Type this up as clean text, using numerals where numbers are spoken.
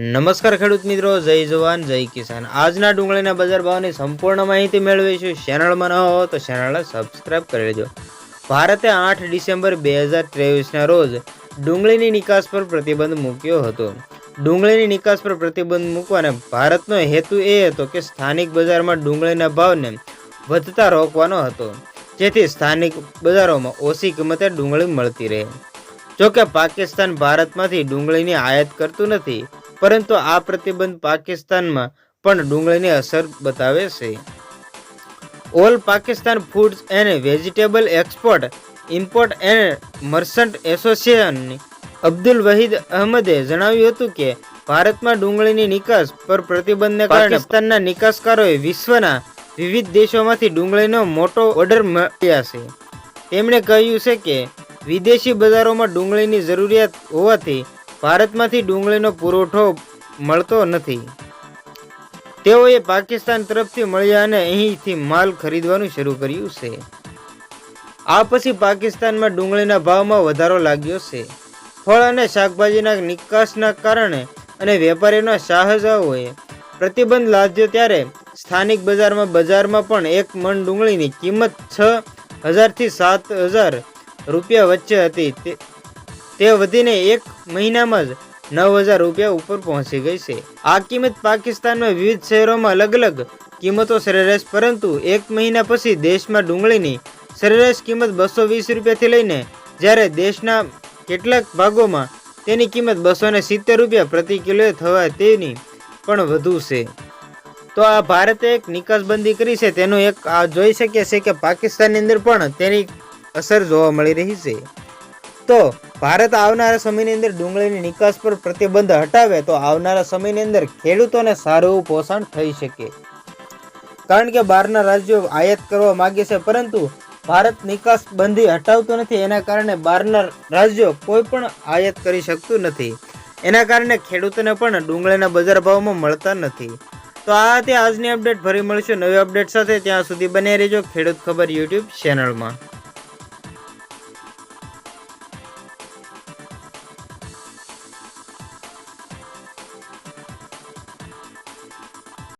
નમસ્કાર ખેડૂત મિત્રો, જય જવાન જય કિસાન। આજના ડુંગળીના બજાર ભાવની સંપૂર્ણ માહિતી મેળવીશું। ચેનલમાં ન હો તો ચેનલને સબસ્ક્રાઇબ કરી લેજો। ભારતે 8 ડિસેમ્બર 2023ના રોજ ડુંગળીની નિકાસ પર પ્રતિબંધ મૂક્યો હતો। ડુંગળીની નિકાસ પર પ્રતિબંધ મૂકવાનો ભારતનો હેતુ એ હતો કે સ્થાનિક બજારમાં ડુંગળીના ભાવને વધતા રોકવાનો હતો, જેથી સ્થાનિક બજારોમાં ઓછી કિંમતે ડુંગળી મળતી રહે। જોકે પાકિસ્તાન ભારતમાંથી ડુંગળીની આયાત કરતું નથી, પરંતુ આ પ્રતિબંધ પાકિસ્તાનમાં પણ ડુંગળીની અસર બતાવે છે। All Pakistan foods and vegetable export import and merchant એસોસિએશનની અબ્દુલ વહીદ અહમદે જણાવ્યું હતું કે ભારતમાં ડુંગળીની નિકાસ પર પ્રતિબંધને કારણે પાકિસ્તાનના નિકાસકારોએ વિશ્વના વિવિધ દેશોમાંથી ડુંગળીનો મોટો ઓર્ડર મળ્યા છે। તેમણે કહ્યું છે કે વિદેશી બજારોમાં ડુંગળીની જરૂરિયાત હોવાથી ભારતમાંથી ડુંગળીનો પુરવઠો મળતો નથી। તેઓએ પાકિસ્તાન તરફથી મળ્યા અને અહીંથી માલ ખરીદવાનું શરૂ કર્યું છે। આ પછી પાકિસ્તાનમાં ડુંગળીના ભાવમાં વધારો લાગ્યો છે। ફળ અને શાકભાજીના નિકાસના કારણે અને વેપારીઓના શાહજાઓએ પ્રતિબંધ લાદ્યો ત્યારે સ્થાનિક બજારમાં પણ એક મણ ડુંગળીની કિંમત 6,000 થી 7,000 રૂપિયા વચ્ચે હતી। તે વધીને એક મહિનામાં જ 9,000 રૂપિયા ઉપર પહોંચી ગઈ છે। આ કિંમત પાકિસ્તાનમાં વિવિધ શહેરોમાં અલગ અલગ કિંમતો સરેરાશ, પરંતુ એક મહિના પછી દેશમાં ડુંગળીની સરેરાશ કિંમત 220 રૂપિયાથી લઈને જ્યારે દેશના કેટલાક ભાગોમાં તેની કિંમત 270 રૂપિયા પ્રતિ કિલોએ થવા તેની પણ વધુ છે। તો આ ભારતે એક નિકાસબંધી કરી છે, તેનું એક આ જોઈ શકીએ છીએ કે પાકિસ્તાનની અંદર પણ તેની અસર જોવા મળી રહી છે। તો ભારત આવનારા સમયની અંદર ડુંગળીની નિકાસ પર પ્રતિબંધ હટાવે તો આવનારા સમયની અંદર ખેડૂતોને સારું એવું પોષણ થઈ શકે, કારણ કે બહારના રાજ્યો આયાત કરવા માગે છે, પરંતુ ભારત નિકાસ બંધી હટાવતું નથી। એના કારણે બહારના રાજ્યો કોઈ પણ આયાત કરી શકતું નથી। એના કારણે ખેડૂતોને પણ ડુંગળીના બજાર ભાવમાં મળતા નથી। તો આ હતી આજની અપડેટ। ફરી મળીશું નવી અપડેટ સાથે, ત્યાં સુધી બને રહેજો ખેડૂત ખબર યુટ્યુબ ચેનલમાં।